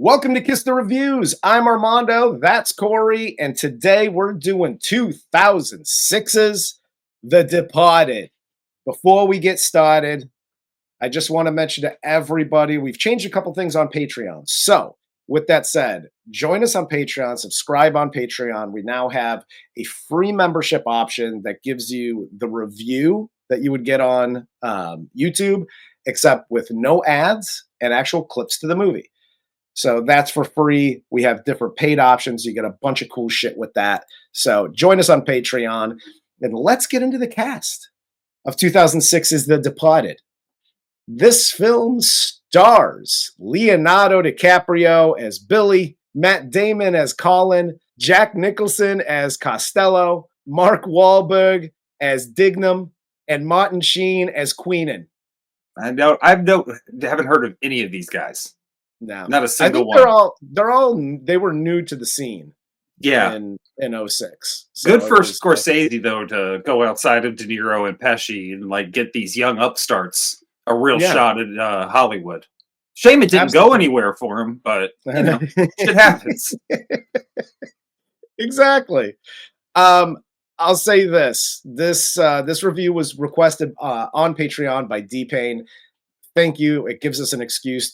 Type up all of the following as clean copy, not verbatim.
Welcome to Kiss the Reviews. I'm Armando, that's Corey, and today we're doing 2006's The Departed. Before we get started, I just want to mention to everybody, we've changed a couple things on Patreon. So, with that said, join us on Patreon, subscribe on Patreon. We now have a free membership option that gives you the review that you would get on YouTube, except with no ads and actual clips to the movie. So that's for free. We have different paid options. You get a bunch of cool shit with that. So join us on Patreon, and let's get into the cast of 2006's The Departed. This film stars Leonardo DiCaprio as Billy, Matt Damon as Colin, Jack Nicholson as Costello, Mark Wahlberg as Dignam, and Martin Sheen as Queenan. I haven't heard of any of these guys. No, not a single one. They were new to the scene. Yeah, in 06. So good for Scorsese though to go outside of De Niro and Pesci and like get these young upstarts a real shot at Hollywood. Shame it didn't go anywhere for him, but you know, it happens. Exactly. I'll say this review was requested on Patreon by D-Pain. Thank you. It gives us an excuse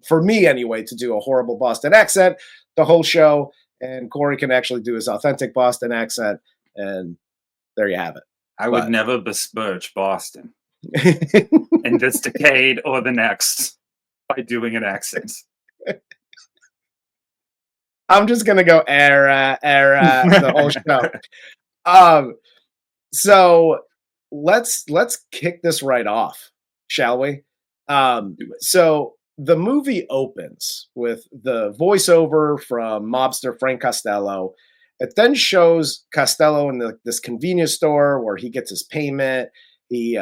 for me anyway, to do a horrible Boston accent the whole show, and Corey can actually do his authentic Boston accent, and there you have it. I would never besmirch Boston in this decade or the next by doing an accent. I'm just gonna go era the whole show. So let's kick this right off, shall we? So the movie opens with the voiceover from mobster Frank Costello. It then shows Costello in this convenience store where he gets his payment. He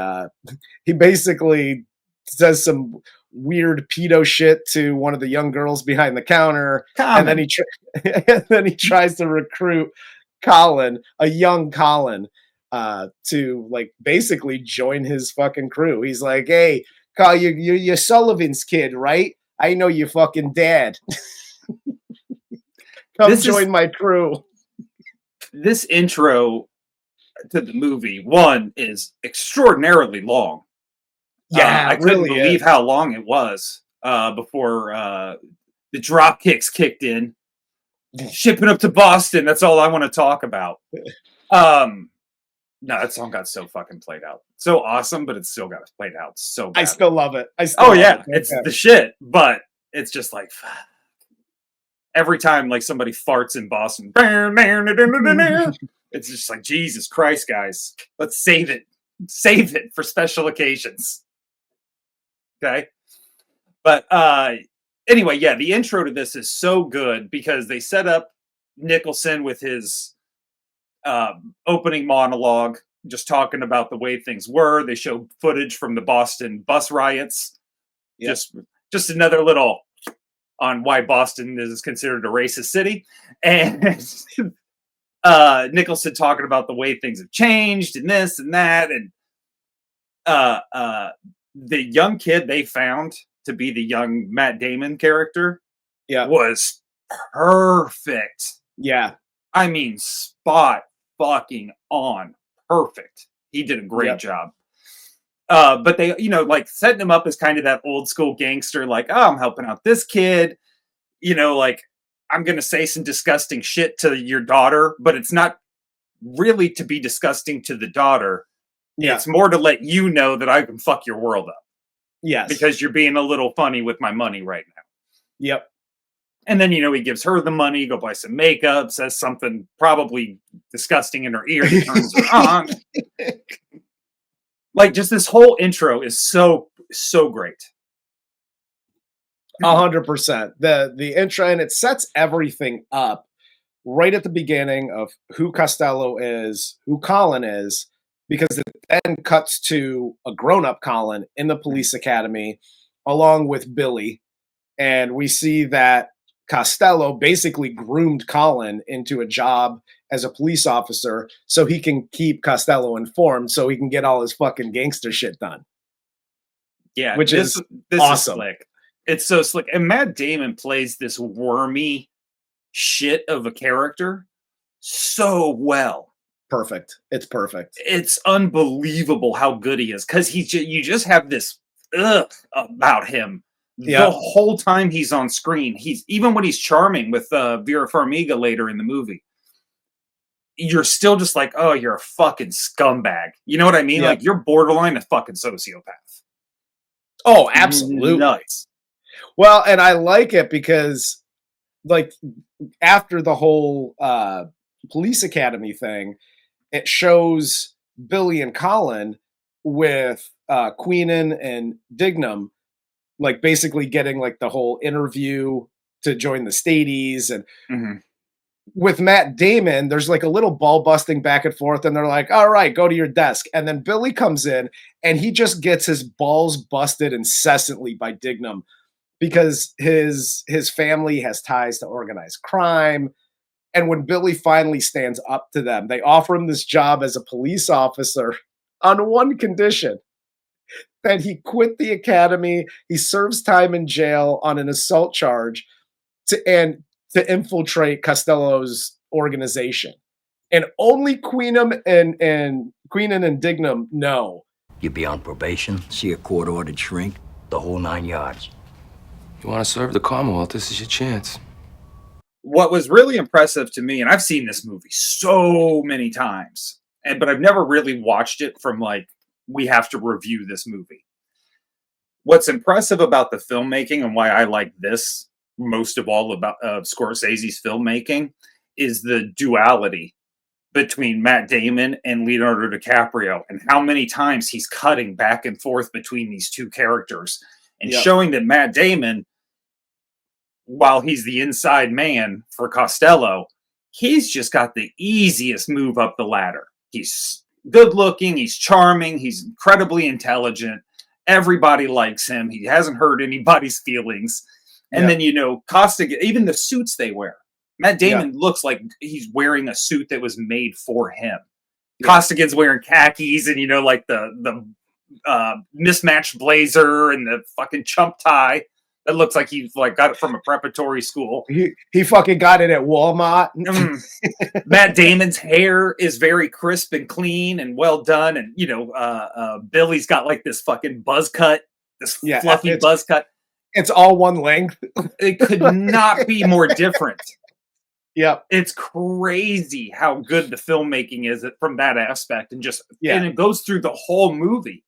basically says some weird pedo shit to one of the young girls behind the counter, and then he tries to recruit Colin, a young Colin, to like basically join his fucking crew. He's like, "Hey, Carl, you're Sullivan's kid, right? I know your fucking dad. Come join my crew." This intro to the movie, one, is extraordinarily long. Yeah, I couldn't believe how long it was before the drop kicks kicked in. Shipping up to Boston, that's all I want to talk about. No, that song got so fucking played out. So awesome, but it still got played out so bad. I still love it. It's the shit, but it's just like every time like somebody farts in Boston, it's just like, Jesus Christ, guys. Let's save it. Save it for special occasions. Okay? But anyway, yeah, the intro to this is so good because they set up Nicholson with his opening monologue, just talking about the way things were. They show footage from the Boston bus riots. Yep. Just another little on why Boston is considered a racist city. And Nicholson talking about the way things have changed and this and that. And the young kid they found to be the young Matt Damon character was perfect. Yeah. I mean, spot fucking on. Perfect. He did a great job. But they, like setting him up as kind of that old school gangster, like, oh, I'm helping out this kid. Like, I'm going to say some disgusting shit to your daughter, but it's not really to be disgusting to the daughter. Yeah. It's more to let you know that I can fuck your world up. Yes. Because you're being a little funny with my money right now. Yep. And then, he gives her the money, go buy some makeup, says something probably disgusting in her ear, and turns her on. Like, just this whole intro is so, so great. 100%. The intro, and it sets everything up right at the beginning of who Costello is, who Colin is, because it then cuts to a grown-up Colin in the police academy along with Billy. And we see that Costello basically groomed Colin into a job as a police officer so he can keep Costello informed so he can get all his fucking gangster shit done. Yeah, which is awesome. It's so slick. And Matt Damon plays this wormy shit of a character so well. Perfect. It's perfect. It's unbelievable how good he is, because you just have this ugh about him the Yeah. whole time he's on screen. He's even when he's charming with Vera Farmiga later in the movie, you're still just like, oh, you're a fucking scumbag. You know what I mean? Yeah. Like, you're borderline a fucking sociopath. Oh, absolutely. Nuts. Well, and I like it because, like, after the whole police academy thing, it shows Billy and Colin with Queenan and Dignam, like, basically getting, like, the whole interview to join the Stadies. And Mhm. with Matt Damon, there's, like, a little ball busting back and forth, and they're like, all right, go to your desk. And then Billy comes in, and he just gets his balls busted incessantly by Dignam because his family has ties to organized crime. And when Billy finally stands up to them, they offer him this job as a police officer on one condition: that he quit the academy, he serves time in jail on an assault charge to infiltrate Costello's organization. And only Queenan and Dignam know. You'd be on probation, see a court-ordered shrink, the whole 9 yards. You want to serve the Commonwealth, this is your chance. What was really impressive to me, and I've seen this movie so many times, but I've never really watched it from like, we have to review this movie. What's impressive about the filmmaking and why I like this most of all about Scorsese's filmmaking is the duality between Matt Damon and Leonardo DiCaprio, and how many times he's cutting back and forth between these two characters and showing that Matt Damon, while he's the inside man for Costello, he's just got the easiest move up the ladder. He's good looking, he's charming, he's incredibly intelligent. Everybody likes him. He hasn't hurt anybody's feelings. And then, Costa, even the suits they wear. Matt Damon looks like he's wearing a suit that was made for him. Costigan's wearing khakis and, like the mismatched blazer and the fucking chump tie. That looks like he's like got it from a preparatory school. He fucking got it at Walmart. Matt Damon's hair is very crisp and clean and well done. And, Billy's got like this fucking buzz cut, this fluffy buzz cut. It's all one length. It could not be more different. Yep. It's crazy how good the filmmaking is from that aspect. And and it goes through the whole movie.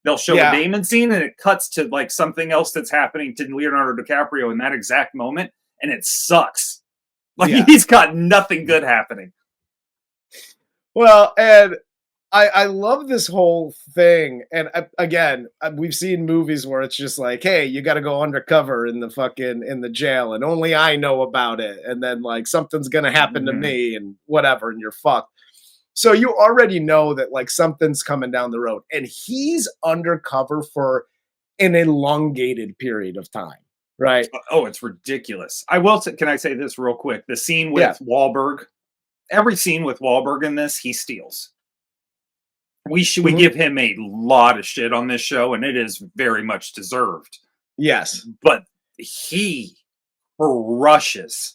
They'll show a Damon scene and it cuts to like something else that's happening to Leonardo DiCaprio in that exact moment. And it sucks. Like he's got nothing good happening. Well, and I love this whole thing. And again, we've seen movies where it's just like, hey, you got to go undercover in the jail and only I know about it. And then like something's going to happen to me and whatever. And you're fucked. So you already know that like something's coming down the road, and he's undercover for an elongated period of time. Right. Oh, it's ridiculous. I will say, can I say this real quick? The scene with Wahlberg, every scene with Wahlberg in this, he steals. We give him a lot of shit on this show, and it is very much deserved. Yes. But he crushes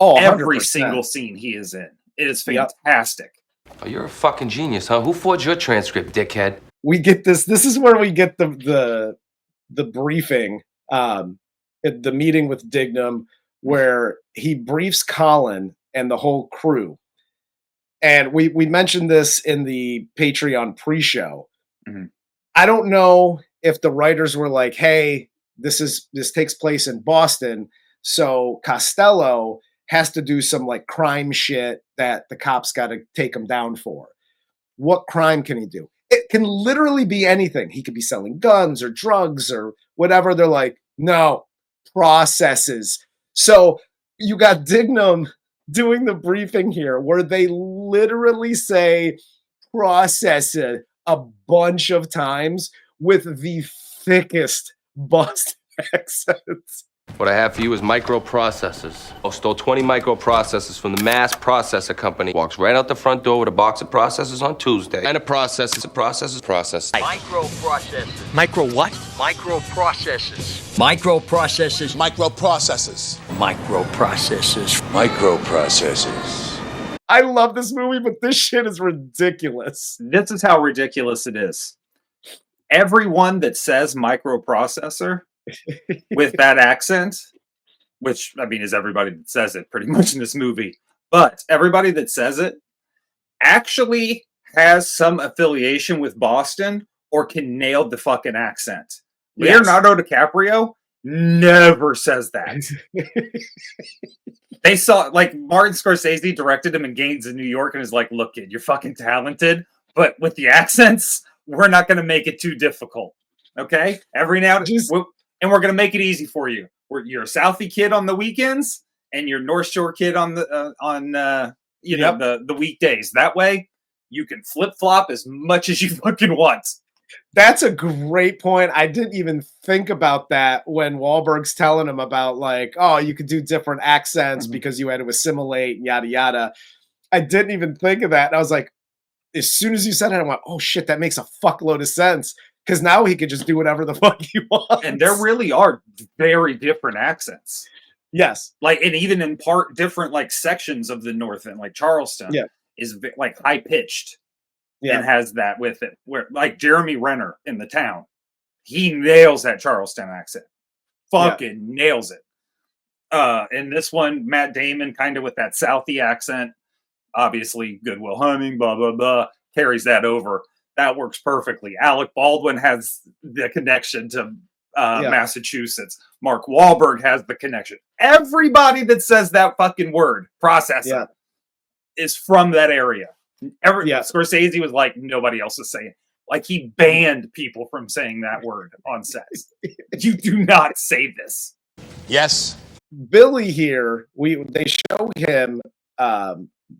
every single scene he is in. It is fantastic. Oh, you're a fucking genius, huh? Who forged your transcript, dickhead? We get this. This is where we get the briefing, the meeting with Dignam, where he briefs Colin and the whole crew. And we mentioned this in the Patreon pre-show. Mm-hmm. I don't know if the writers were like, hey, this takes place in Boston, so Costello has to do some like crime shit that the cops got to take him down for. What crime can he do? It can literally be anything. He could be selling guns or drugs or whatever. They're like, no, processes. So you got Dignam doing the briefing here where they literally say processor a bunch of times with the thickest Boston accents. What I have for you is microprocessors. I stole 20 microprocessors from the mass processor company. Walks right out the front door with a box of processors on Tuesday. And a process. Microprocessors. Micro what? Microprocessors. Microprocessors. Microprocessors. Microprocessors. Microprocessors. I love this movie, but this shit is ridiculous. This is how ridiculous it is. Everyone that says microprocessor with that accent, which I mean is everybody that says it pretty much in this movie, but everybody that says it actually has some affiliation with Boston or can nail the fucking accent. Yes. Leonardo DiCaprio never says that. They saw, like, Martin Scorsese directed him in Gangs in New York and is like, look, kid, you're fucking talented, but with the accents, we're not going to make it too difficult. Okay? Every now and we're going to make it easy for you. You're a Southie kid on the weekends and you're North Shore kid on the the weekdays. That way, you can flip-flop as much as you fucking want. That's a great point. I didn't even think about that when Wahlberg's telling him about, like, oh, you could do different accents because you had to assimilate and yada yada. I didn't even think of that. And I was like, as soon as you said it, I went, oh shit, that makes a fuckload of sense. Because now he could just do whatever the fuck he wants. And there really are very different accents. Yes. Like, and even in part different, like, sections of the North End, like Charleston is like high pitched. And has that with it. Where, like, Jeremy Renner in The Town, he nails that Charleston accent. Fucking nails it. In this one, Matt Damon, kind of with that Southie accent, obviously Good Will Hunting, blah, blah, blah, carries that over. That works perfectly. Alec Baldwin has the connection to Massachusetts. Mark Wahlberg has the connection. Everybody that says that fucking word, processor, is from that area. Scorsese was like, nobody else is saying it. Like, he banned people from saying that word on set. You do not say this. Yes. Billy here, they show him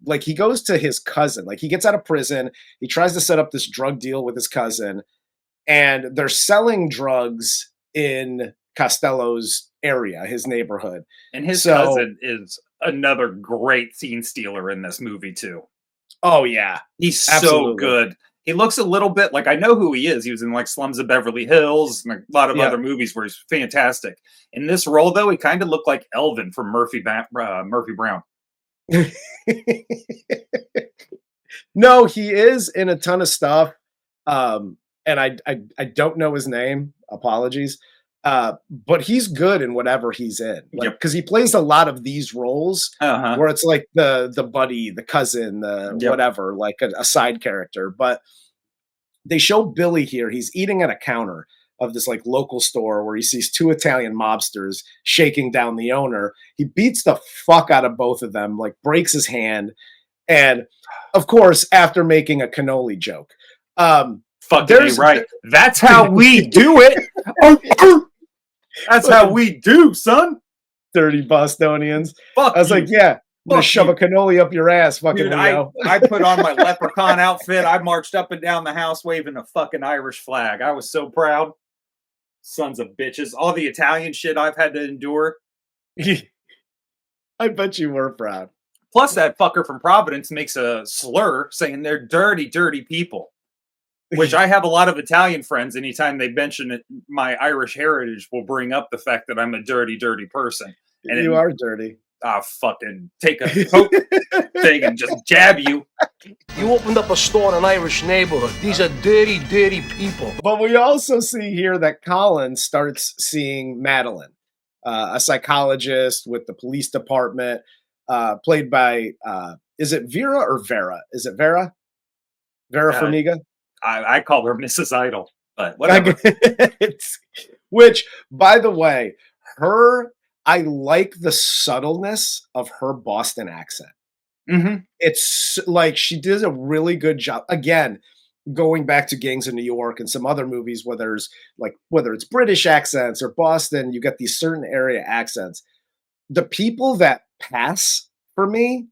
like he goes to his cousin. Like, he gets out of prison, he tries to set up this drug deal with his cousin, and they're selling drugs in Costello's area, his neighborhood. And his cousin is another great scene stealer in this movie too. Oh, yeah. He's so good. He looks a little bit like, I know who he is. He was in, like, Slums of Beverly Hills and a lot of other movies where he's fantastic. In this role, though, he kind of looked like Elvin from Murphy Brown. No, he is in a ton of stuff. And I don't know his name. Apologies. But he's good in whatever he's in, like, because he plays a lot of these roles where it's like the buddy, the cousin, the whatever, like a side character. But they show Billy here. He's eating at a counter of this, like, local store where he sees two Italian mobsters shaking down the owner. He beats the fuck out of both of them, like, breaks his hand, and of course, after making a cannoli joke. Fucking right. That's how we do it. That's how we do, son. Dirty Bostonians. Fuck I was like, yeah, I'm gonna shove a cannoli up your ass, fucking dude, Leo. I put on my leprechaun outfit. I marched up and down the house waving a fucking Irish flag. I was so proud. Sons of bitches. All the Italian shit I've had to endure. I bet you were proud. Plus, that fucker from Providence makes a slur saying they're dirty, dirty people. Which I have a lot of Italian friends. Anytime they mention it, my Irish heritage will bring up the fact that I'm a dirty, dirty person. And you are dirty. I'll fucking take a coke thing and just jab you. You opened up a store in an Irish neighborhood. These are dirty, dirty people. But we also see here that Colin starts seeing Madeline, a psychologist with the police department, played by, is it Vera or Vera? Is it Vera? Vera Farmiga? I call her Mrs. Idol, but whatever. Which, by the way, I like the subtleness of her Boston accent. Mm-hmm. It's like she does a really good job. Again, going back to Gangs in New York and some other movies where there's, like, whether it's British accents or Boston, you get these certain area accents. The people that pass for me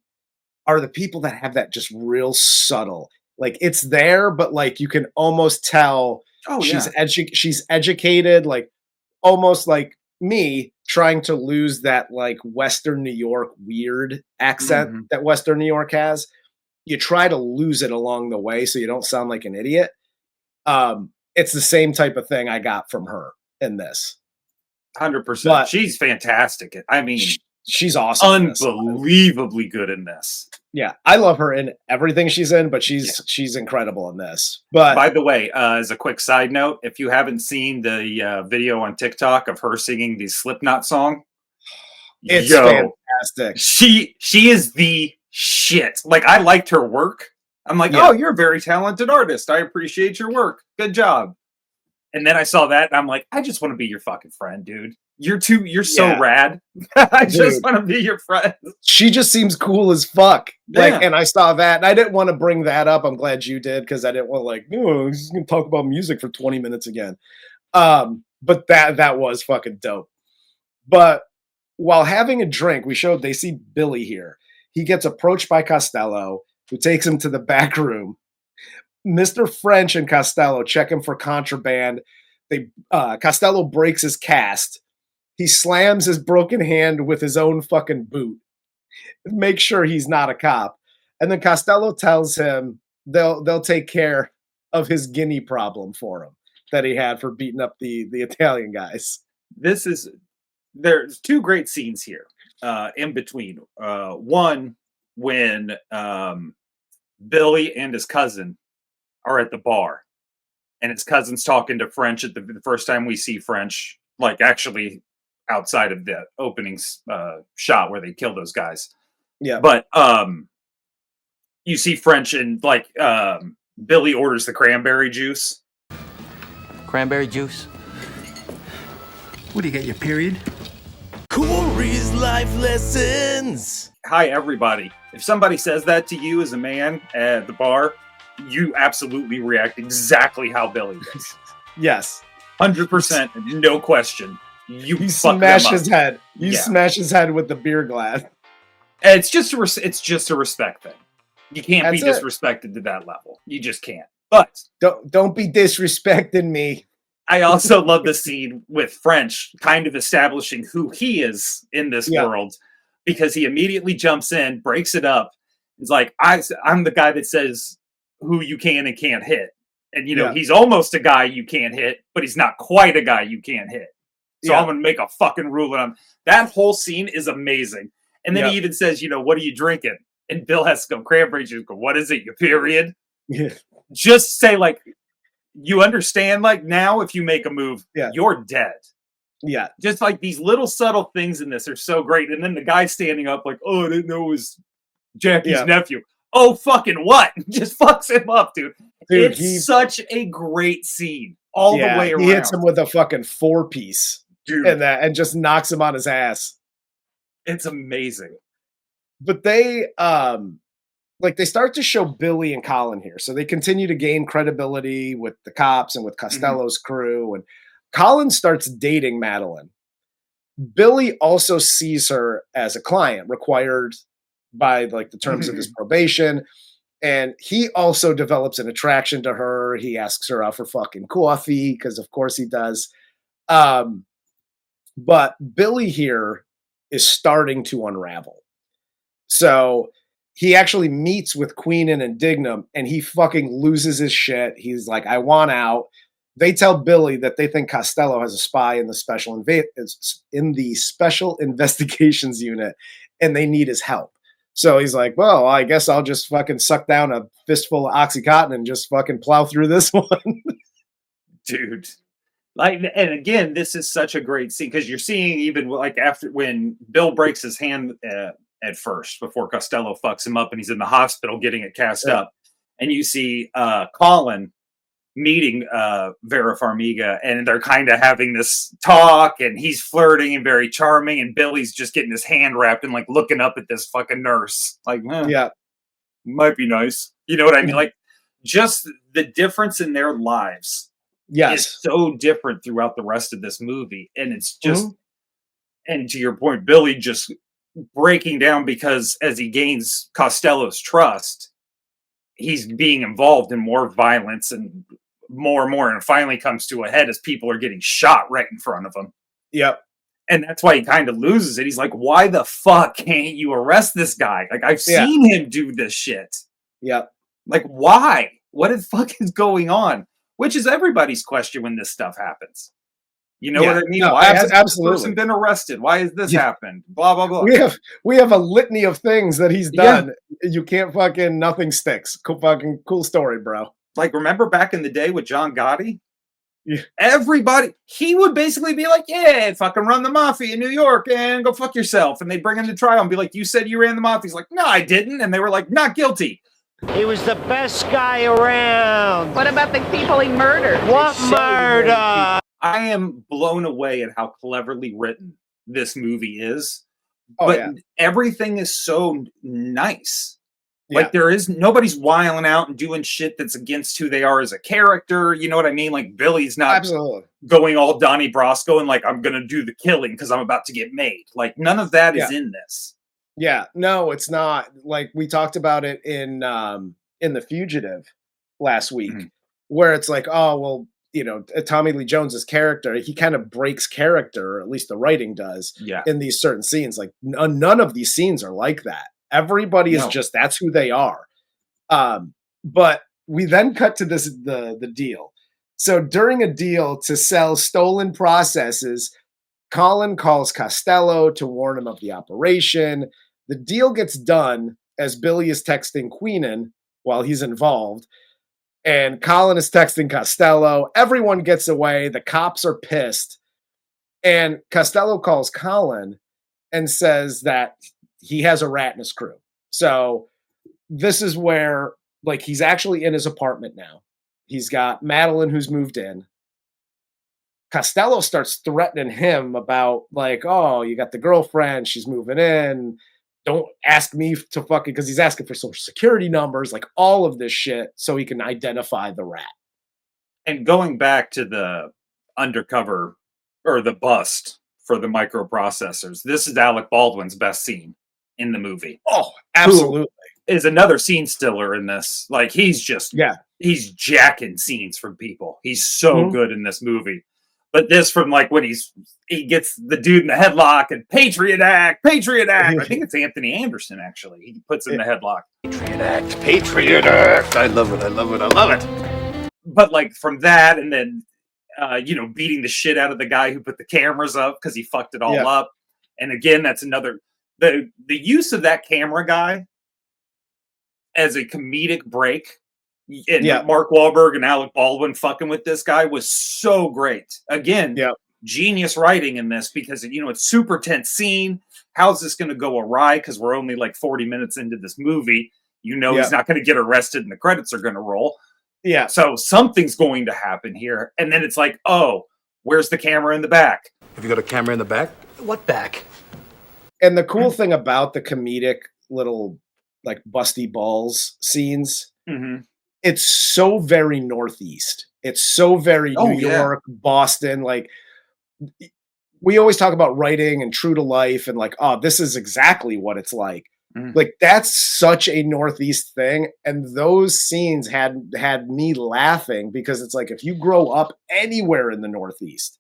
are the people that have that just real subtle. Like, it's there, but, like, you can almost tell she's educated, like, almost like me trying to lose that like Western New York weird accent Mhm. that Western New York has. You try to lose it along the way so you don't sound like an idiot. It's the same type of thing I got from her in this. 100%. But She's fantastic. I mean, she's awesome in this. unbelievably good in this. Yeah, I love her in everything she's in, but she's incredible in this. But By the way, as a quick side note, if you haven't seen the video on TikTok of her singing the Slipknot song, it's yo, fantastic. she is the shit. Like, I liked her work. I'm like, Yeah. oh, you're a very talented artist. I appreciate your work. Good job. And then I saw that, and I'm like, I just want to be your fucking friend, dude. You're so Yeah. rad. I just Dude. want to be your friend. She just seems cool as fuck. Like, Yeah. and I saw that, and I didn't want to bring that up. I'm glad you did because I didn't want to like, oh, he's gonna talk about music for 20 minutes again. But that was fucking dope. But while having a drink, they see Billy here. He gets approached by Costello, who takes him to the back room. Mr. French and Costello check him for contraband. Costello breaks his cast. He slams his broken hand with his own fucking boot. Make sure he's not a cop. And then Costello tells him they'll take care of his guinea problem for him that he had for beating up the Italian guys. There's two great scenes here in between. One, when Billy and his cousin are at the bar, and his cousin's talking to French at the first time we see French, like actually outside of the opening shot where they kill those guys. Yeah. But you see French and like Billy orders the cranberry juice. Cranberry juice? What do you get, your period? Corey's life lessons. Hi, everybody. If somebody says that to you as a man at the bar, you absolutely react exactly how Billy does. Yes. 100%, no question. You fuck smash them up. his head. You Yeah. smash his head with the beer glass. And it's just a respect thing. You can't be That's it. disrespected to that level. You just can't. But Don't be disrespecting me. I also love the scene with French kind of establishing who he is in this Yeah. world, because he immediately jumps in, breaks it up. He's like, I'm the guy that says who you can and can't hit. And, Yeah. he's almost a guy you can't hit, but he's not quite a guy you can't hit. So Yeah. I'm going to make a fucking rule on him. That whole scene is amazing. And then Yeah. he even says, what are you drinking? And Bill has to go, cranberry juice. Go, what is it, your period? Yeah. Just say, like, you understand, like, now if you make a move, Yeah. you're dead. Yeah. Just like these little subtle things in this are so great. And then the guy standing up like, oh, I didn't know it was Jackie's Yeah. nephew. Oh, fucking what? Just fucks him up, dude. Dude, It's such a great scene all the way around. He hits him with a fucking 4-piece dude, and just knocks him on his ass. it's amazing. But they they start to show Billy and Colin here. So they continue to gain credibility with the cops and with Costello's crew. And Colin starts dating Madeline. Billy also sees her as a client required by like the terms of his probation. And he also develops an attraction to her. He asks her out for fucking coffee because of course he does. But Billy here is starting to unravel. So he actually meets with Queenan and Dignam and he fucking loses his shit. He's like, I want out. They tell Billy that they think Costello has a spy in the special investigations unit and they need his help. So he's like, well, I guess I'll just fucking suck down a fistful of Oxycontin and just fucking plow through this one. Dude. Like, and again, this is such a great scene because you're seeing even like after when Bill breaks his hand at first before Costello fucks him up and he's in the hospital getting it cast up. And you see Colin meeting Vera Farmiga and they're kind of having this talk and he's flirting and very charming and Billy's just getting his hand wrapped and like looking up at this fucking nurse like Yeah, might be nice, you know what I mean? Like just the difference in their lives yes, is so different throughout the rest of this movie. And it's just and to your point, Billy just breaking down because as he gains Costello's trust, he's being involved in more violence and more, and it finally comes to a head as people are getting shot right in front of him. Yep. And that's why he kind of loses it. He's like, why the fuck can't you arrest this guy? Like, I've seen him do this shit. Yep. Like, why? What the fuck is going on? Which is everybody's question when this stuff happens. You know what I mean? No, why has this absolutely. person been arrested? Why has this happened? Blah, blah, blah. We have a litany of things that he's done. You can't fucking, nothing sticks. Cool story, bro. Like, remember back in the day with John Gotti? Yeah. Everybody, he would basically be like, yeah, fucking run the mafia in New York and go fuck yourself. And they bring him to trial and be like, you said you ran the mafia. He's like, no, I didn't. And they were like, not guilty. He was the best guy around. What about the people he murdered? What murder? I am blown away at how cleverly written this movie is. Oh, but everything is so nice. Yeah. Like, nobody's wiling out and doing shit that's against who they are as a character. You know what I mean? Like, Billy's not going all Donnie Brasco and like, I'm going to do the killing because I'm about to get made. Like, none of that is in this. Yeah, no, it's not. Like, we talked about it in The Fugitive last week, where it's like, oh, well, you know, Tommy Lee Jones's character, he kind of breaks character, or at least the writing does, in these certain scenes. Like, none of these scenes are like that. Everybody is just, that's who they are. But we then cut to the deal. So during a deal to sell stolen processes, Colin calls Costello to warn him of the operation. The deal gets done as Billy is texting Queenan while he's involved. And Colin is texting Costello. Everyone gets away. The cops are pissed. And Costello calls Colin and says that he has a rat in his crew. So this is where, like, he's actually in his apartment now. He's got Madeline, who's moved in. Costello starts threatening him about, like, oh, you got the girlfriend. She's moving in. Don't ask me to fucking, because he's asking for social security numbers, like all of this shit, so he can identify the rat. And going back to the undercover or the bust for the microprocessors, this is Alec Baldwin's best scene in the movie. Oh, absolutely. Who is another scene stiller in this. Like, he's just, he's jacking scenes from people. He's so good in this movie. But this from like when he gets the dude in the headlock and Patriot Act. I think it's Anthony Anderson, actually. He puts in the headlock. Patriot Act. I love it. But like from that, and then, beating the shit out of the guy who put the cameras up because he fucked it all up. And again, that's another, the use of that camera guy as a comedic break. And Mark Wahlberg and Alec Baldwin fucking with this guy was so great. Again, genius writing in this because, it's super tense scene. How's this going to go awry? Because we're only like 40 minutes into this movie. He's not going to get arrested and the credits are going to roll. Yeah. So something's going to happen here. And then it's like, oh, where's the camera in the back? Have you got a camera in the back? What back? And the cool thing about the comedic little, like, busty balls scenes, it's so very Northeast. It's so very New York, Boston. Like, we always talk about writing and true to life and like, oh, this is exactly what it's like. Like, that's such a Northeast thing. And those scenes had me laughing because it's like, if you grow up anywhere in the Northeast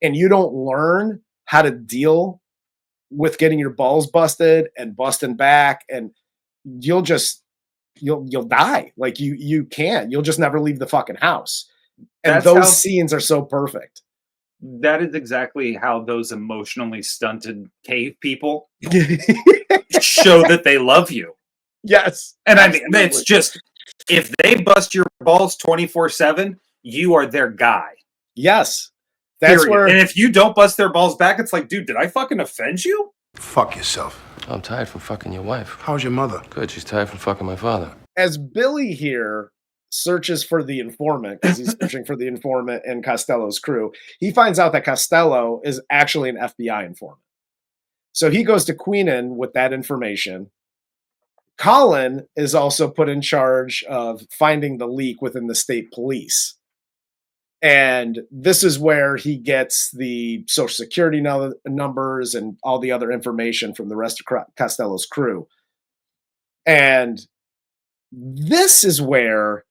and you don't learn how to deal with getting your balls busted and busting back, and you'll die. Like, you can't. You'll just never leave the fucking house. And those scenes are so perfect. That is exactly how those emotionally stunted cave people show that they love you. Yes. And absolutely. I mean, it's just, if they bust your balls 24/7, you are their guy. Yes. That's period. And if you don't bust their balls back, it's like, dude, did I fucking offend you? Fuck yourself. I'm tired from fucking your wife. How's your mother? Good, she's tired from fucking my father. As Billy here searches for the informant, because he's searching for the informant in Costello's crew, he finds out that Costello is actually an FBI informant. So he goes to Queenan with that information. Colin is also put in charge of finding the leak within the state police. And this is where he gets the social security numbers and all the other information from the rest of Costello's crew. And this is where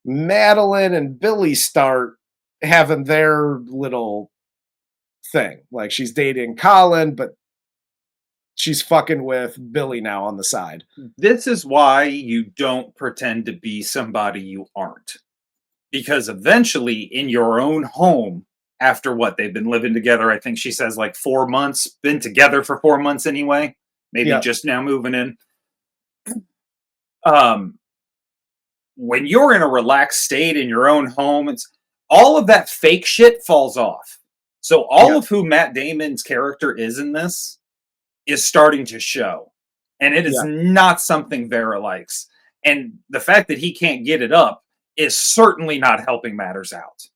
Madeline and Billy start having their little thing. Like she's dating Colin, but she's fucking with Billy now on the side. This is why you don't pretend to be somebody you aren't. Because eventually, in your own home, after what they've been living together, I think she says like 4 months, been together for 4 months anyway, maybe just now moving in. When you're in a relaxed state in your own home, it's all of that fake shit falls off. So all of who Matt Damon's character is in this is starting to show. And it is not something Vera likes. And the fact that he can't get it up is certainly not helping matters out.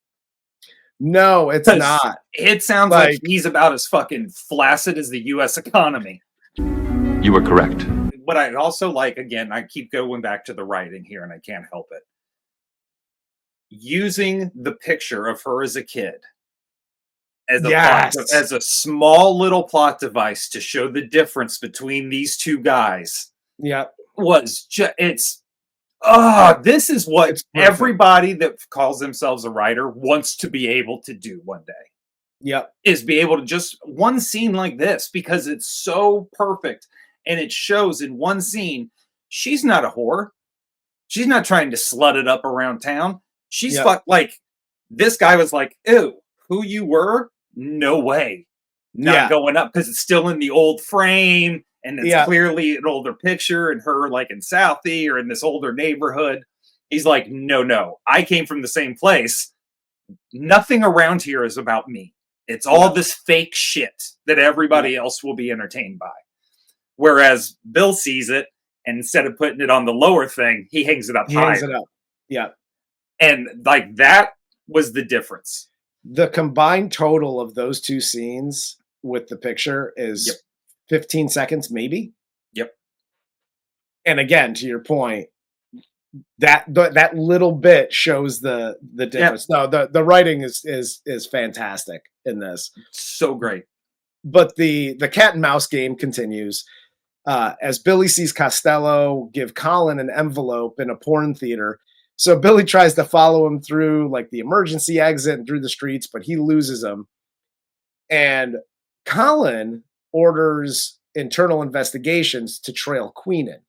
No, it's not. It sounds like he's about as fucking flaccid as the U.S. economy. You were correct. What I also like, again, I keep going back to the writing here and I can't help it. Using the picture of her as a kid as a small little plot device to show the difference between these two guys. Was just, this is what everybody that calls themselves a writer wants to be able to do one day. Is be able to just one scene like this because it's so perfect and it shows in one scene. She's not a whore. She's not trying to slut it up around town. She's like, this guy was like, ew, who you were? No way. Not going up because it's still in the old frame. And it's clearly an older picture and her like in Southie or in this older neighborhood. He's like, no, I came from the same place. Nothing around here is about me. It's all this fake shit that everybody else will be entertained by. Whereas Bill sees it and instead of putting it on the lower thing, he hangs it up higher. Hangs it up. And like that was the difference. The combined total of those two scenes with the picture is 15 seconds, maybe. And again, to your point, that little bit shows the difference. No, the writing is fantastic in this. So great. But the cat and mouse game continues. As Billy sees Costello give Colin an envelope in a porn theater. So Billy tries to follow him through like the emergency exit and through the streets, but he loses him. And Colin orders internal investigations to trail Queenan.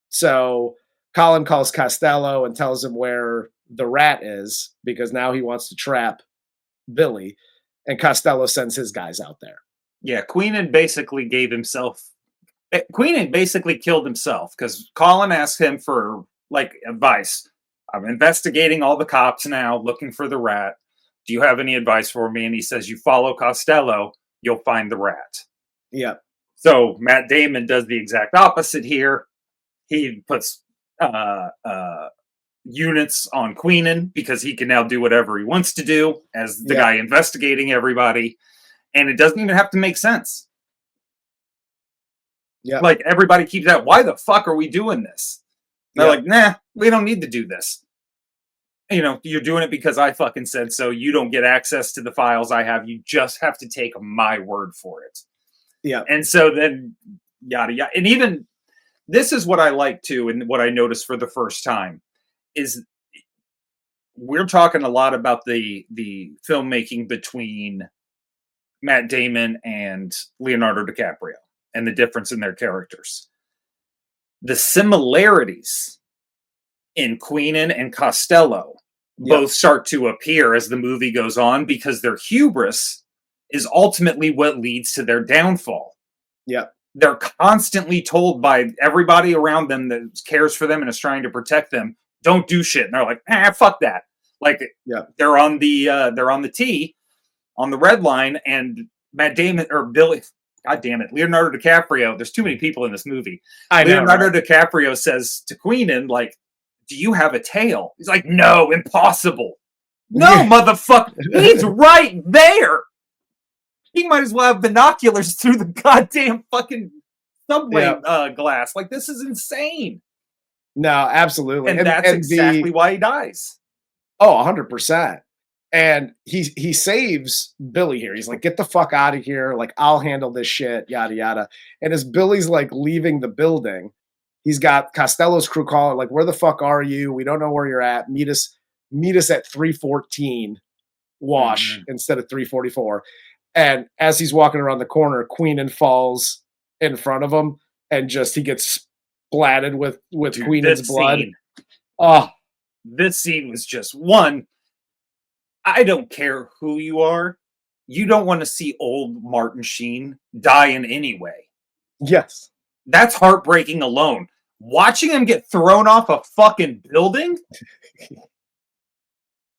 So Colin calls Costello and tells him where the rat is because now he wants to trap Billy. And Costello sends his guys out there. Yeah, Queenan basically killed himself because Colin asked him for like advice. I'm investigating all the cops now, looking for the rat. Do you have any advice for me? And he says, you follow Costello, you'll find the rat. So Matt Damon does the exact opposite here. He puts units on Queenan because he can now do whatever he wants to do as the guy investigating everybody. And it doesn't even have to make sense. Like everybody keeps out, why the fuck are we doing this? They're like, nah, we don't need to do this. You know, you're doing it because I fucking said so. You don't get access to the files I have. You just have to take my word for it. And so then yada yada. And even this is what I like too, and what I noticed for the first time is we're talking a lot about the filmmaking between Matt Damon and Leonardo DiCaprio and the difference in their characters. The similarities in Queenan and Costello both start to appear as the movie goes on because their hubris is ultimately what leads to their downfall. They're constantly told by everybody around them that cares for them and is trying to protect them, don't do shit. And they're like, fuck that. Like they're on the T, on the red line, and Matt Damon or Billy, God damn it, Leonardo DiCaprio. There's too many people in this movie. Leonardo DiCaprio says to Queenan, like, do you have a tail? He's like, no, impossible. No, motherfucker. He's right there. He might as well have binoculars through the goddamn fucking subway glass. Like, this is insane. No, absolutely. And that's exactly why he dies. Oh, 100%. And he saves Billy here. He's like, get the fuck out of here. Like, I'll handle this shit, yada, yada. And as Billy's like leaving the building, he's got Costello's crew calling, like, where the fuck are you? We don't know where you're at. Meet us at 314 wash instead of 344. And as he's walking around the corner, Queenan falls in front of him and he gets splatted with Queenan's blood. Oh, this scene was just one. I don't care who you are. You don't want to see old Martin Sheen die in any way. Yes. That's heartbreaking alone. Watching him get thrown off a fucking building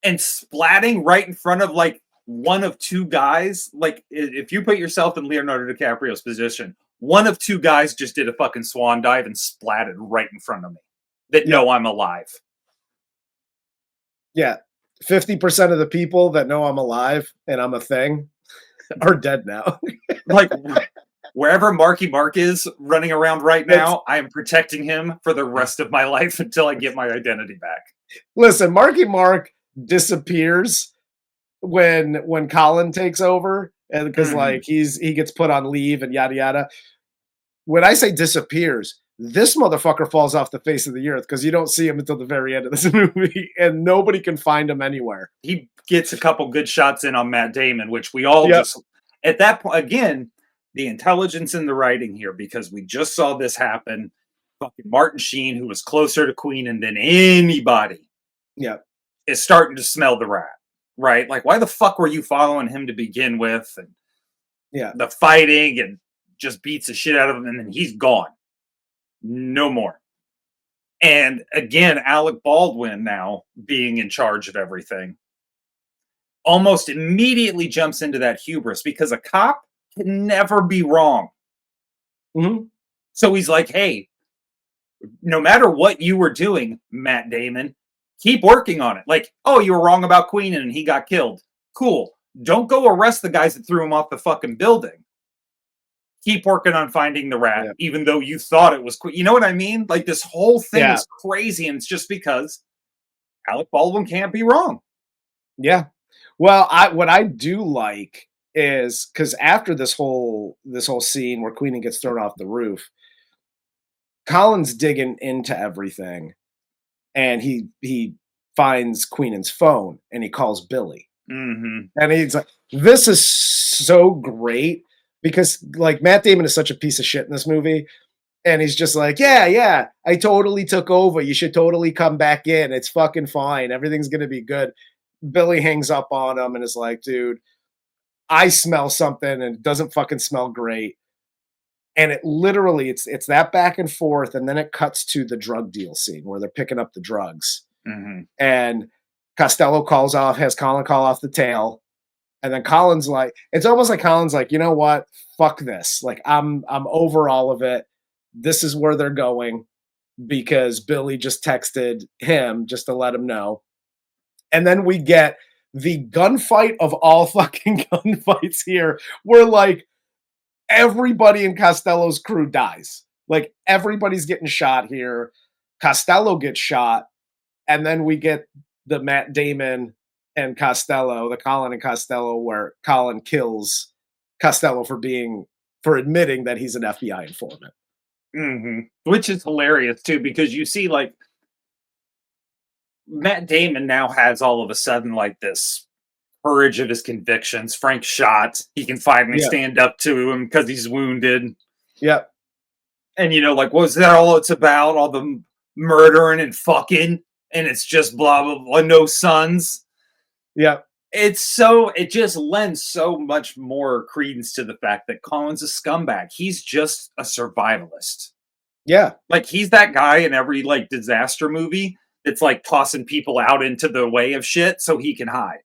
and splatting right in front of like one of two guys. Like, if you put yourself in Leonardo DiCaprio's position, one of two guys just did a fucking swan dive and splatted right in front of me that know I'm alive. Yeah. 50% of the people that know I'm alive and I'm a thing are dead now. Like, wherever Marky Mark is running around right now, I am protecting him for the rest of my life until I get my identity back. Listen, Marky Mark disappears when Colin takes over, and because like he gets put on leave and yada yada. When I say disappears, this motherfucker falls off the face of the earth because you don't see him until the very end of this movie, and nobody can find him anywhere. He gets a couple good shots in on Matt Damon, which we all just at that point again. The intelligence in the writing here, because we just saw this happen. Fucking Martin Sheen, who was closer to Queenan than anybody, is starting to smell the rat. Right? Like, why the fuck were you following him to begin with? And the fighting and just beats the shit out of him, and then he's gone. No more. And again, Alec Baldwin now being in charge of everything almost immediately jumps into that hubris because a cop can never be wrong. So he's like, hey, no matter what you were doing, Matt Damon, keep working on it. Like, oh, you were wrong about Queenan and he got killed. Cool. Don't go arrest the guys that threw him off the fucking building. Keep working on finding the rat, even though you thought it was you know what I mean? Like, this whole thing is crazy, and it's just because Alec Baldwin can't be wrong. Yeah. Well, what I do like is because after this whole scene where Queenan gets thrown off the roof, Colin's digging into everything, and he finds Queenan's phone and he calls Billy, and he's like, "This is so great." Because like Matt Damon is such a piece of shit in this movie, and he's just like, yeah, I totally took over. You should totally come back in. It's fucking fine. Everything's gonna be good. Billy hangs up on him and is like, dude, I smell something and it doesn't fucking smell great. And it literally, it's that back and forth, and then it cuts to the drug deal scene where they're picking up the drugs. And Costello has Colin call off the tail. And then Colin's like, it's almost like Colin's like, you know what? Fuck this. Like, I'm over all of it. This is where they're going because Billy just texted him just to let him know. And then we get the gunfight of all fucking gunfights here, where like everybody in Costello's crew dies. Like, everybody's getting shot here. Costello gets shot. And then we get the Matt Damon and Costello, the Colin and Costello, where Colin kills Costello for admitting that he's an FBI informant. Which is hilarious too, because you see like Matt Damon now has all of a sudden like this courage of his convictions. Frank's shot. He can finally stand up to him because he's wounded. Yep. And you know, like, was that all it's about? All the murdering and fucking, and it's just blah blah blah, no sons. Yeah. It just lends so much more credence to the fact that Colin's a scumbag. He's just a survivalist. Yeah. Like, he's that guy in every like disaster movie that's like tossing people out into the way of shit so he can hide.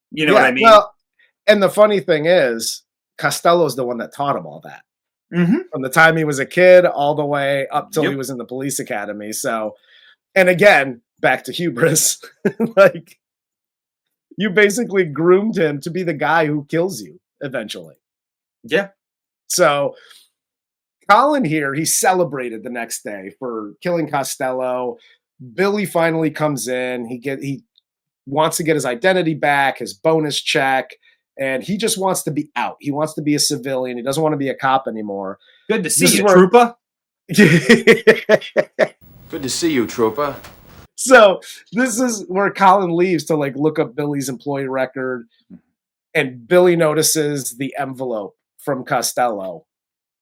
You know what I mean? Well, and the funny thing is, Costello's the one that taught him all that. From the time he was a kid all the way up till he was in the police academy. So, and again, back to hubris. Like, you basically groomed him to be the guy who kills you eventually. Yeah. So Colin here, he celebrated the next day for killing Costello. Billy finally comes in. He wants to get his identity back, his bonus check, and he just wants to be out. He wants to be a civilian. He doesn't want to be a cop anymore. Good to see you, Trooper. Good to see you, Trooper. So this is where Colin leaves to like look up Billy's employee record, and Billy notices the envelope from Costello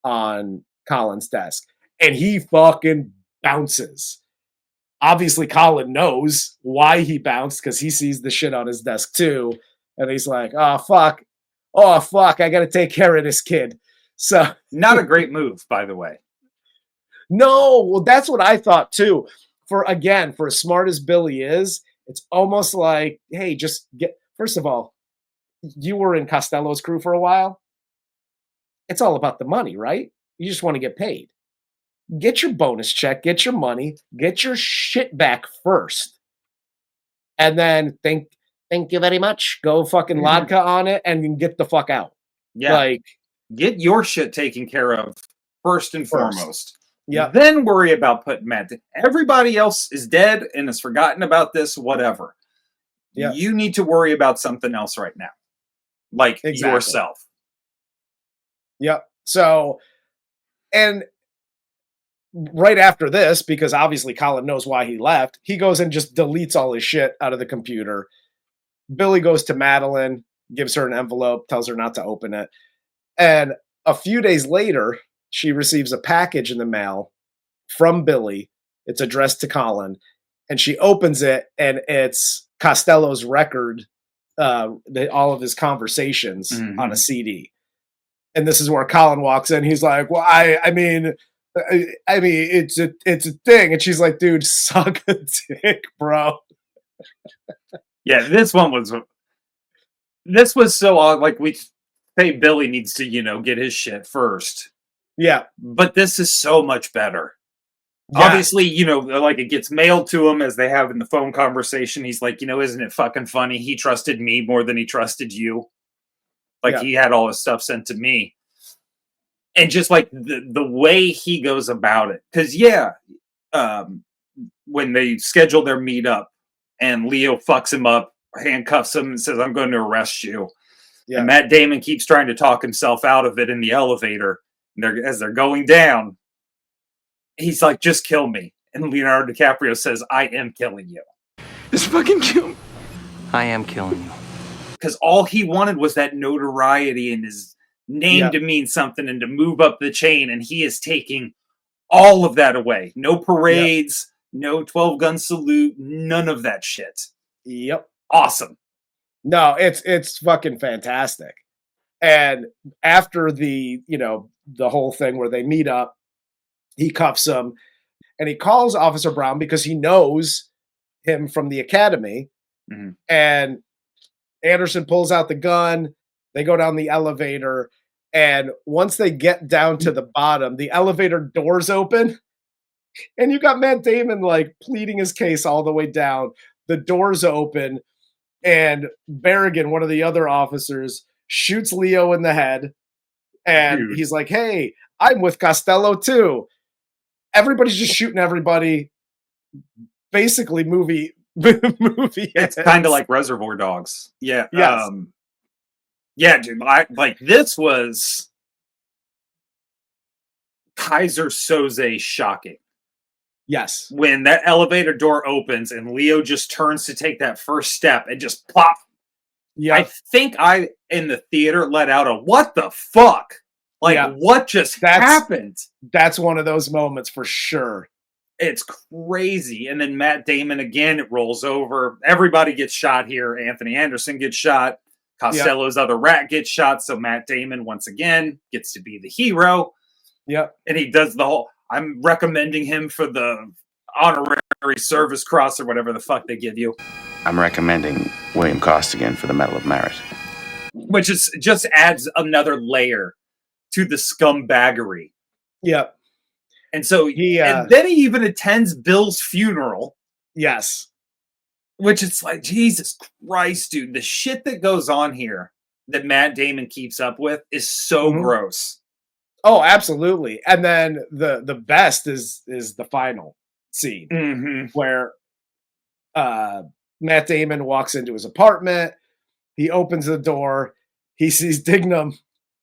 on Colin's desk, and he fucking bounces. Obviously, Colin knows why he bounced because he sees the shit on his desk too, and he's like, "Oh fuck, I got to take care of this kid." So, Not a great move, by the way. no, well, that's what I thought too. For as smart as Billy is, it's almost like, hey, just get. First of all, you were in Costello's crew for a while. It's all about the money, right? You just want to get paid. Get your bonus check, get your money, get your shit back first. And then thank you very much. Go fucking vodka on it and get the fuck out. Yeah. Like, get your shit taken care of first and foremost. Yeah. Then worry about putting Matt. Everybody else is dead and has forgotten about this, whatever. Yeah. You need to worry about something else right now. Like yourself. Yep. So, and right after this, because obviously Colin knows why he left, he goes and just deletes all his shit out of the computer. Billy goes to Madeline, gives her an envelope, tells her not to open it. And a few days later, she receives a package in the mail from Billy. It's addressed to Colin. And she opens it, and it's Costello's record, all of his conversations on a CD. And this is where Colin walks in. He's like, "Well, I mean, it's a thing." And she's like, "Dude, suck a dick, bro." Yeah, this was so odd. Like, we say Billy needs to, get his shit first. Yeah. But this is so much better. Yeah. Obviously, like it gets mailed to him as they have in the phone conversation. He's like, isn't it fucking funny? He trusted me more than he trusted you. Like, he had all his stuff sent to me. And just like the way he goes about it. Because, when they schedule their meetup and Leo fucks him up, handcuffs him and says, "I'm going to arrest you." Yeah. And Matt Damon keeps trying to talk himself out of it in the elevator. And as they're going down, he's like, "Just kill me." And Leonardo DiCaprio says, "I am killing you." Just fucking kill me. I am killing you. Because all he wanted was that notoriety and his name to mean something and to move up the chain. And he is taking all of that away. No parades, no 12-gun salute, none of that shit. Yep. Awesome. No, it's fucking fantastic. And after the whole thing where they meet up, he cuffs him and he calls Officer Brown because he knows him from the academy. Mm-hmm. And Anderson pulls out the gun. They go down the elevator. And once they get down to the bottom, the elevator doors open. And you got Matt Damon like pleading his case all the way down. The doors open. And Berrigan, one of the other officers, shoots Leo in the head. And he's like, "Hey, I'm with Costello too." Everybody's just shooting everybody. Basically, movie. It's kind of like Reservoir Dogs. Yeah. Yes. Yeah, dude. This was Kaiser Soze shocking. Yes. When that elevator door opens and Leo just turns to take that first step and just plop. Yeah. I think I, in the theater, let out a "what the fuck?" What just happened? That's one of those moments for sure. It's crazy. And then Matt Damon again, it rolls over. Everybody gets shot here. Anthony Anderson gets shot. Costello's other rat gets shot. So Matt Damon, once again, gets to be the hero. Yep. And he does the whole, I'm recommending him for the honorary service cross or whatever the fuck they give you. I'm recommending William Costigan for the Medal of Merit. Which is just adds another layer to the scumbaggery. Yep. And so and then he even attends Bill's funeral. Yes. Which it's like, Jesus Christ, dude. The shit that goes on here that Matt Damon keeps up with is so gross. Oh, absolutely. And then the best is the final scene where Matt Damon walks into his apartment. He opens the door. He sees Dignam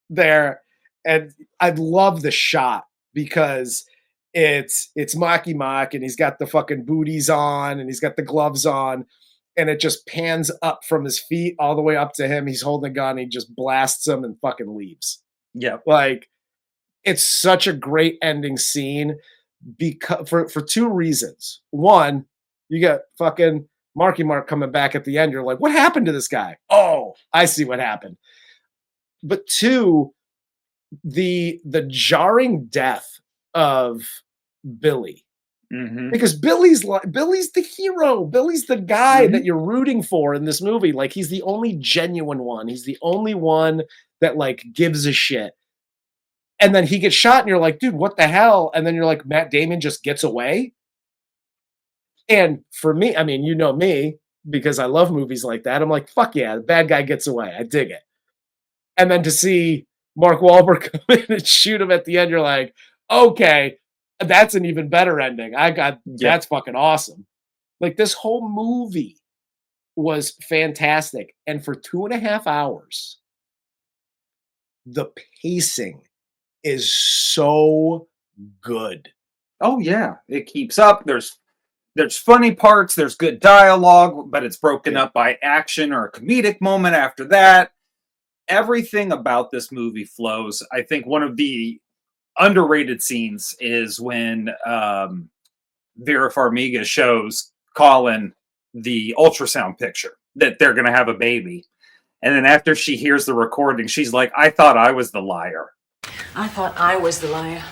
there. And I love the shot because it's Marky Mark, and he's got the fucking booties on, and he's got the gloves on, and it just pans up from his feet all the way up to him. He's holding a gun, he just blasts him and fucking leaves. Yeah. Like, it's such a great ending scene because for two reasons. One, you got fucking Marky Mark coming back at the end. You're like, what happened to this guy? Oh, I see what happened. But two, the jarring death of Billy. Mm-hmm. Because Billy's the hero. Billy's the guy that you're rooting for in this movie. Like, he's the only genuine one. He's the only one that like gives a shit. And then he gets shot, and you're like, dude, what the hell? And then you're like, Matt Damon just gets away. And for me, I mean, you know me, because I love movies like that. I'm like, fuck yeah, the bad guy gets away. I dig it. And then to see Mark Wahlberg come in and shoot him at the end, you're like, okay, that's an even better ending. That's fucking awesome. Like, this whole movie was fantastic. And for 2.5 hours, the pacing is so good. Oh yeah, it keeps up. There's funny parts, there's good dialogue, but it's broken up by action or a comedic moment after that. Everything about this movie flows. I think one of the underrated scenes is when Vera Farmiga shows Colin the ultrasound picture that they're going to have a baby. And then after she hears the recording, she's like, I thought I was the liar. I thought I was the liar.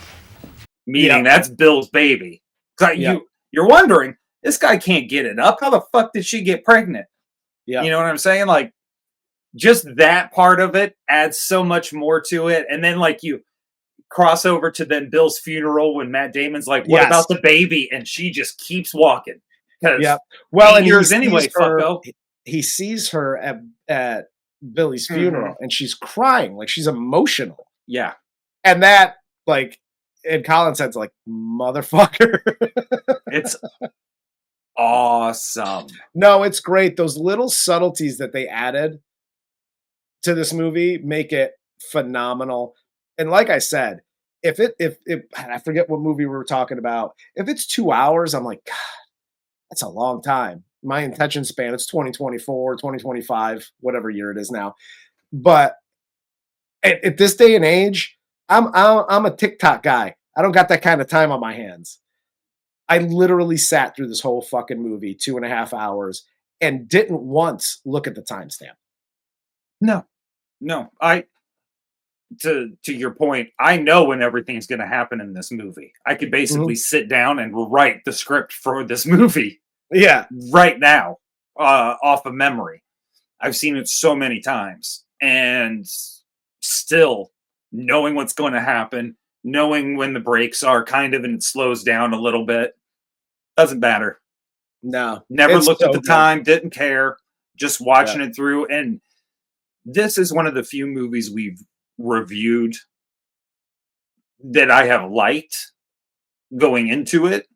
Meaning that's Bill's baby. You're wondering, this guy can't get it up. How the fuck did she get pregnant? Yeah. You know what I'm saying? Like, just that part of it adds so much more to it. And then, like, you cross over to then Bill's funeral when Matt Damon's like, what about the baby? And she just keeps walking. Well, and years anyway, fucko. He sees her at Billy's funeral, and she's crying. Like, she's emotional. Yeah. And that, like, in Colin's sense, like, motherfucker. It's awesome. No, it's great. Those little subtleties that they added to this movie make it phenomenal. And like I said, if I forget what movie we were talking about, if it's 2 hours, I'm like, God, that's a long time. My attention span, it's 2024, 2025, whatever year it is now. But at this day and age, I'm a TikTok guy. I don't got that kind of time on my hands. I literally sat through this whole fucking movie, 2.5 hours, and didn't once look at the timestamp. No. To your point, I know when everything's going to happen in this movie. I could basically sit down and write the script for this movie. Yeah. Right now, off of memory. I've seen it so many times, and still knowing what's going to happen, knowing when the breaks are kind of, and it slows down a little bit, doesn't matter. No. Never looked at the time, didn't care, just watching it through. And this is one of the few movies we've reviewed that I have liked going into it,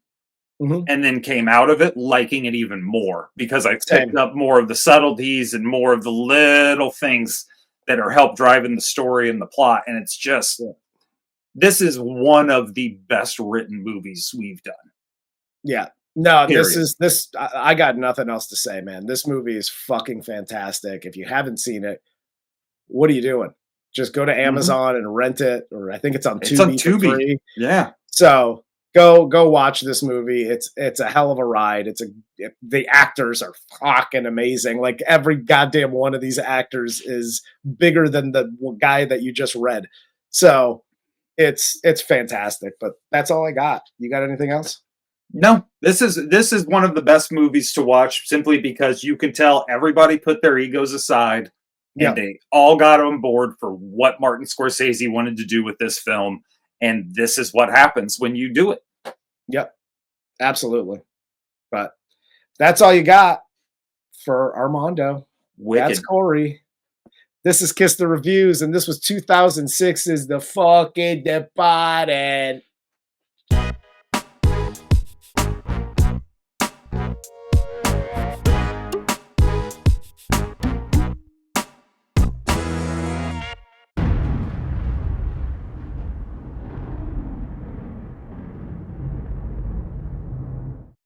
and then came out of it liking it even more because I picked up more of the subtleties and more of the little things that are help driving the story and the plot. And it's just, this is one of the best written movies we've done. Yeah. No, Period. I got nothing else to say, man. This movie is fucking fantastic. If you haven't seen it, what are you doing? Just go to Amazon and rent it, or I think it's on Tubi. For free. Yeah. So go watch this movie. It's a hell of a ride. The actors are fucking amazing. Like, every goddamn one of these actors is bigger than the guy that you just read. So it's fantastic. But that's all I got. You got anything else? No, this is one of the best movies to watch, simply because you can tell everybody put their egos aside. And they all got on board for what Martin Scorsese wanted to do with this film. And this is what happens when you do it. Yep. Absolutely. But that's all you got for Armando. Wicked. That's Corey. This is Kiss the Reviews, and this was 2006's The Fucking Departed.